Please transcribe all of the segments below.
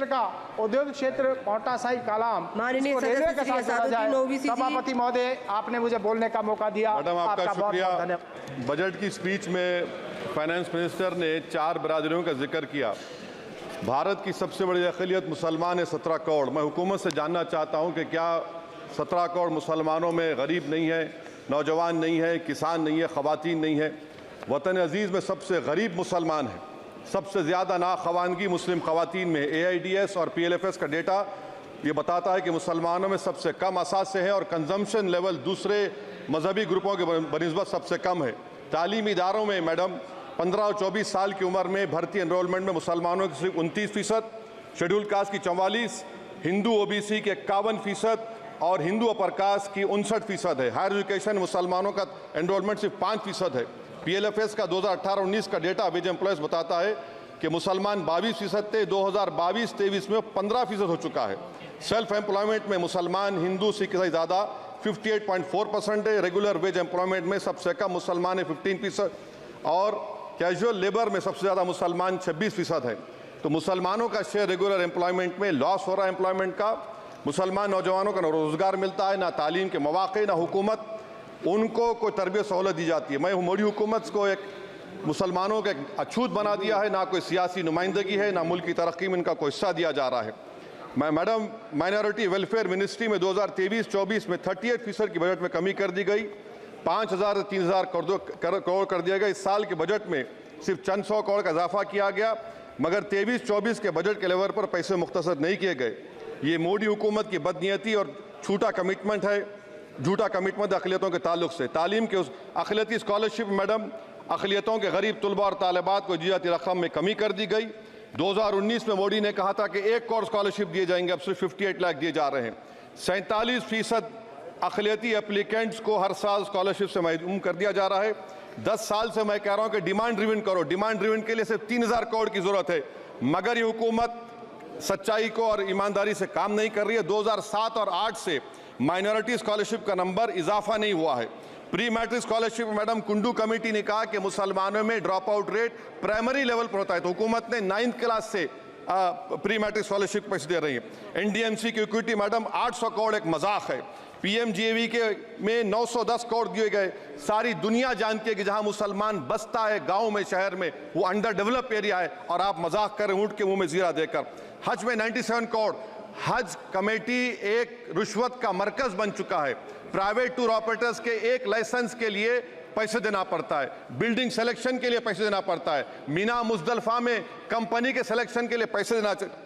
का उद्योग क्षेत्र कोटा साई कालाम माननीय रेलवे के साथ जोड़ा जाए। सभापति महोदय, आपने मुझे बोलने का मौका दिया। मैडम, आपका शुक्रिया। बहुत धन्यवाद। बजट की स्पीच में फाइनेंस मिनिस्टर ने 4 बिरादरियों का जिक्र किया। भारत की सबसे बड़ी अक़लियत मुसलमान है, 17 करोड़। मैं हुकूमत से जानना चाहता हूं कि क्या 17 करोड़ मुसलमानों में गरीब नहीं है, नौजवान नहीं है, किसान नहीं है, ख़वातीन नहीं है? वतन अजीज़ में सबसे गरीब मुसलमान है, सबसे ज़्यादा नाखवानगी मुस्लिम ख़वातीन में। AIDS और PLFS का डेटा ये बताता है कि मुसलमानों में सबसे कम असासे हैं और कंजम्पशन लेवल दूसरे मजहबी ग्रुपों के बनिस्बत सबसे कम है। तालीमी इदारों में मैडम 15 और 24 साल की उम्र में भर्ती एनरोलमेंट में मुसलमानों की सिर्फ 29%, शेड्यूल कास्ट की 44%, हिंदू OBC के 51% और हिंदू अपर कास्ट की 59% है। हायर एजुकेशन मुसलमानों का एनरोलमेंट सिर्फ 5% है। PLFS का 2018-19 का डेटा वेज एम्प्लॉयज़ बताता है कि मुसलमान 22% थे, 2022-23 में 15% हो चुका है। सेल्फ एम्प्लॉयमेंट में मुसलमान, हिंदू, सिख ईसाई ज़्यादा 58.4% है। रेगुलर वेज एम्प्लॉयमेंट में सबसे कम मुसलमान है 15% और कैजुअल लेबर में सबसे ज़्यादा मुसलमान 26% है। तो मुसलमानों का शेयर रेगुलर एम्प्लॉयमेंट में लॉस हो रहा है एम्प्लॉयमेंट का। मुसलमान नौजवानों का ना रोज़गार मिलता है, ना तालीम के मौक़े, ना हुकूमत उनको कोई तरबियत सहूलत दी जाती है। मैं मोदी हुकूमत को एक मुसलमानों का अछूत बना दिया है, ना कोई सियासी नुमाइंदगी है, ना मुल्क की तरक्की में इनका कोई हिस्सा दिया जा रहा है। मैं मैडम माइनॉरिटी वेलफेयर मिनिस्ट्री में 2023-24 में 38% की बजट में कमी कर दी गई, 5,000 से 3,000 करोड़ कर दिया गया। इस साल के बजट में सिर्फ चंद 100 करोड़ का इजाफा किया गया, मगर 23-24 के बजट के लेवल पर पैसे मुख्तसर नहीं किए गए। ये मोदी हुकूमत की बदनीयती और झूठा कमिटमेंट है, झूठा कमिटमेंट अक़लियतों के ताल्लुक से। तालीम के उस अक़लियती स्कॉलरशिप मैडम अक़लियतों के गरीब तलबा और तालिबात को दी रकम में कमी कर दी गई। 2019 में मोदी ने कहा था कि 1 करोड़ स्कॉलरशिप दिए जाएंगे, अब सिर्फ 58 लाख दिए जा रहे हैं। 47% अक़लियती एप्लीकेंट्स को हर साल स्कॉलरशिप से महरूम कर दिया जा रहा है। 10 साल से मैं कह रहा हूँ कि डिमांड ड्रिवन करो। डिमांड ड्रिवन के लिए सिर्फ 3,000 करोड़ की ज़रूरत है, मगर ये हुकूमत सच्चाई को और ईमानदारी से काम नहीं कर रही है। 2007 और 8 से माइनॉरिटी स्कॉलरशिप का नंबर इजाफा नहीं हुआ है। Pre matric scholarship madam Kundu committee ने कहा कि मुसलमानों में drop out rate primary level पर होता है, तो हुकूमत ने 9th क्लास से प्री मैट्रिक स्कॉलरशिप पैसे दे रही है। NDMC की इक्विटी मैडम 800 करोड़ एक मजाक है। PMGAV के में 910 करोड़ दिए गए। सारी दुनिया जानती है कि जहां मुसलमान बसता है गांव में, शहर में, वो अंडर डेवलप एरिया है, और आप मजाक करें ऊँट के मुंह में जीरा देकर। हज में 97 करोड़। हज कमेटी एक रिश्वत का मरकज बन चुका है। प्राइवेट टूर ऑपरेटर्स के एक लाइसेंस के लिए पैसे देना पड़ता है, बिल्डिंग सिलेक्शन के लिए पैसे देना पड़ता है, मीना मुजदलफा में कंपनी के सिलेक्शन के लिए पैसे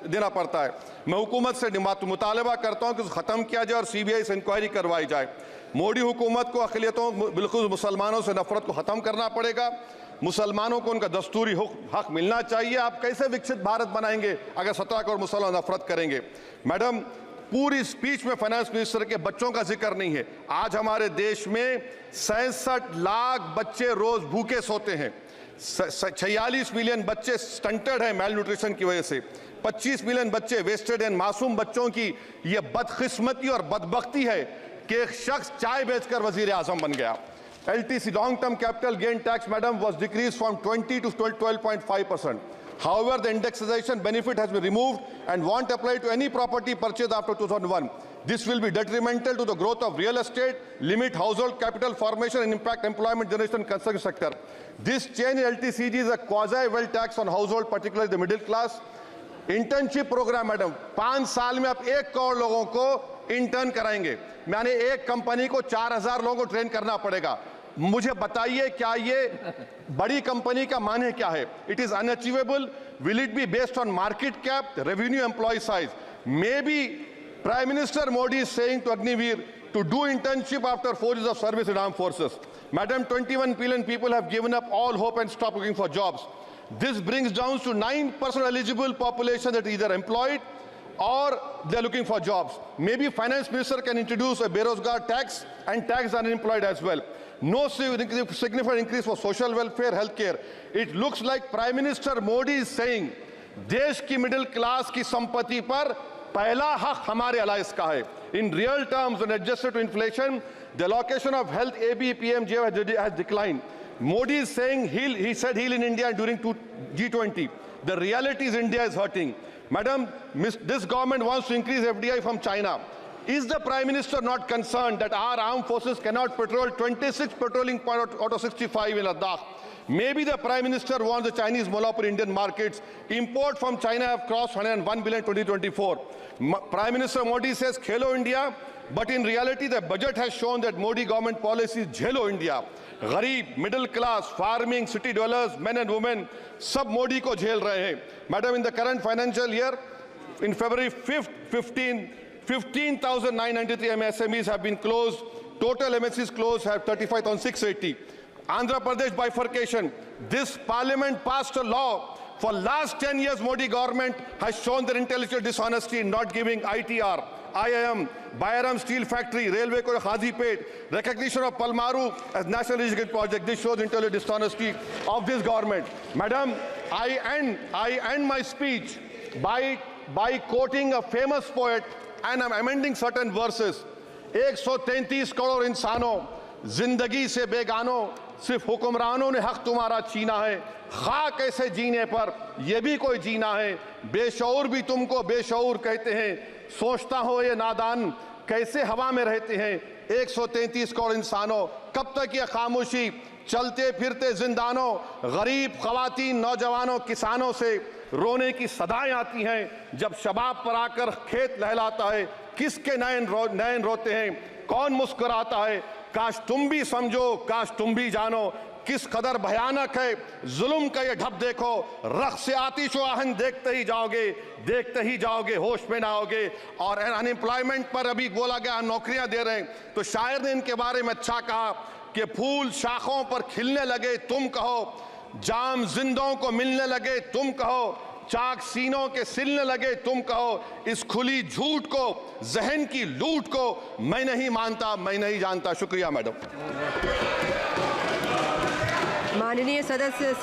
देना पड़ता है। मैं हुकूमत से मुतालबा करता हूं कि ख़त्म किया जाए और CBI से इंक्वायरी करवाई जाए। मोदी हुकूमत को अक़लियतों, बिल्कुल मुसलमानों से नफरत को ख़त्म करना पड़ेगा। मुसलमानों को उनका दस्तूरी हक मिलना चाहिए। आप कैसे विकसित भारत बनाएंगे अगर 17 करोड़ मुसलमान नफरत करेंगे? मैडम, पूरी स्पीच में फाइनेंस मिनिस्टर के बच्चों का जिक्र नहीं है। आज हमारे देश में 66 लाख बच्चे रोज भूखे सोते हैं। 46 मिलियन बच्चे स्टंटेड हैं मेल न्यूट्रिशन की वजह से। 25 मिलियन बच्चे वेस्टेड हैं। मासूम बच्चों की यह बदकिस्मती और बदबख्ती है कि एक शख्स चाय बेचकर वजीर आजम बन गया। LTC long term capital gain tax madam was decreased from 20 to 12.5%. However, the indexation benefit has been removed and won't apply to any property purchased after 2001. This will be detrimental to the growth of real estate, limit household capital formation and impact employment generation in construction sector. This change in LTCG is a quasi-wealth tax on household, particularly the middle class. Internship program madam, 5 साल में आप 1 करोड़ लोगों को intern कराएंगे, यानी एक company को 4,000 लोगों को ट्रेन करना पड़ेगा। मुझे बताइए क्या ये बड़ी कंपनी का माने क्या है? It is unachievable. Will it be based on market cap, revenue, employ size? Maybe prime minister Modi is saying to Agniveer to do internship after 4 years of service in armed forces. Madam, 21 billion people have given up all hope and stopped looking for jobs. This brings down to 9% eligible population that is either employed or they're looking for jobs. Maybe finance minister can introduce a Berozgar tax and tax unemployed as well. No significant increase for social welfare, healthcare. It looks like Prime Minister Modi is saying, देश की middle class की संपत्ति पर पहला हक हमारे alliance का है. In real terms, when adjusted to inflation, the allocation of health AB PMJ has declined. Modi is saying he said heal in India during G20. The reality is India is hurting. Madam, this government wants to increase FDI from China. Is the Prime Minister not concerned that our armed forces cannot patrol 26 patrolling points out of 65 in Ladakh? Maybe the Prime Minister wants the Chinese monopoly Indian markets. Import from China have crossed 101 billion in 2024. Prime Minister Modi says Khelo India, but in reality the budget has shown that Modi government policy is Jhelo India. Gharib, middle class, farming, city dwellers, men and women, sab Modi ko jhel rahe hain. Madam, in the current financial year, in February 5th, 15,993 MSMEs have been closed. Total MSCs closed have 35,680. Andhra Pradesh bifurcation. This parliament passed a law. For last 10 years, Modi government has shown their intellectual dishonesty in not giving ITR, IIM, Bairam Steel Factory, Railway Corridor Khazipet, recognition of Palmaru as National Irrigation Project. This shows intellectual dishonesty of this government. Madam, I end my speech by quoting a famous poet, and I'm amending certain verses. 133 crore इंसानों, जिंदगी से बेगानों, सिर्फ हुक्मरानों ने हक तुम्हारा छीना है। खाक ऐसे जीने पर ये भी कोई जीना है। बेशऊर भी तुमको बेशऊर कहते हैं। सोचता हो ये नादान कैसे हवा में रहते हैं। 133 करोड़ इंसानों, कब तक ये खामोशी? चलते फिरते जिंदानों, गरीब खवातीन, नौजवानों, किसानों से रोने की सदाएं आती हैं। जब शबाब पर आकर खेत लहलाता है, किसके नयन रोते हैं, कौन मुस्कुराता है? काश तुम भी समझो, काश तुम भी जानो किस कदर भयानक है जुल्म का ये ढब। देखो रख से आतिश व आहन देखते ही जाओगे, होश में ना आओगे। और अनएम्प्लॉयमेंट पर अभी बोला गया नौकरियां दे रहे हैं, तो शायर ने इनके बारे में अच्छा कहा कि फूल शाखों पर खिलने लगे तुम कहो, जाम जिंदों को मिलने लगे तुम कहो, चाक सीनों के सिलने लगे तुम कहो। इस खुली झूठ को, जहन की लूट को मैं नहीं मानता, मैं नहीं जानता। शुक्रिया मैडम। माननीय सदस्य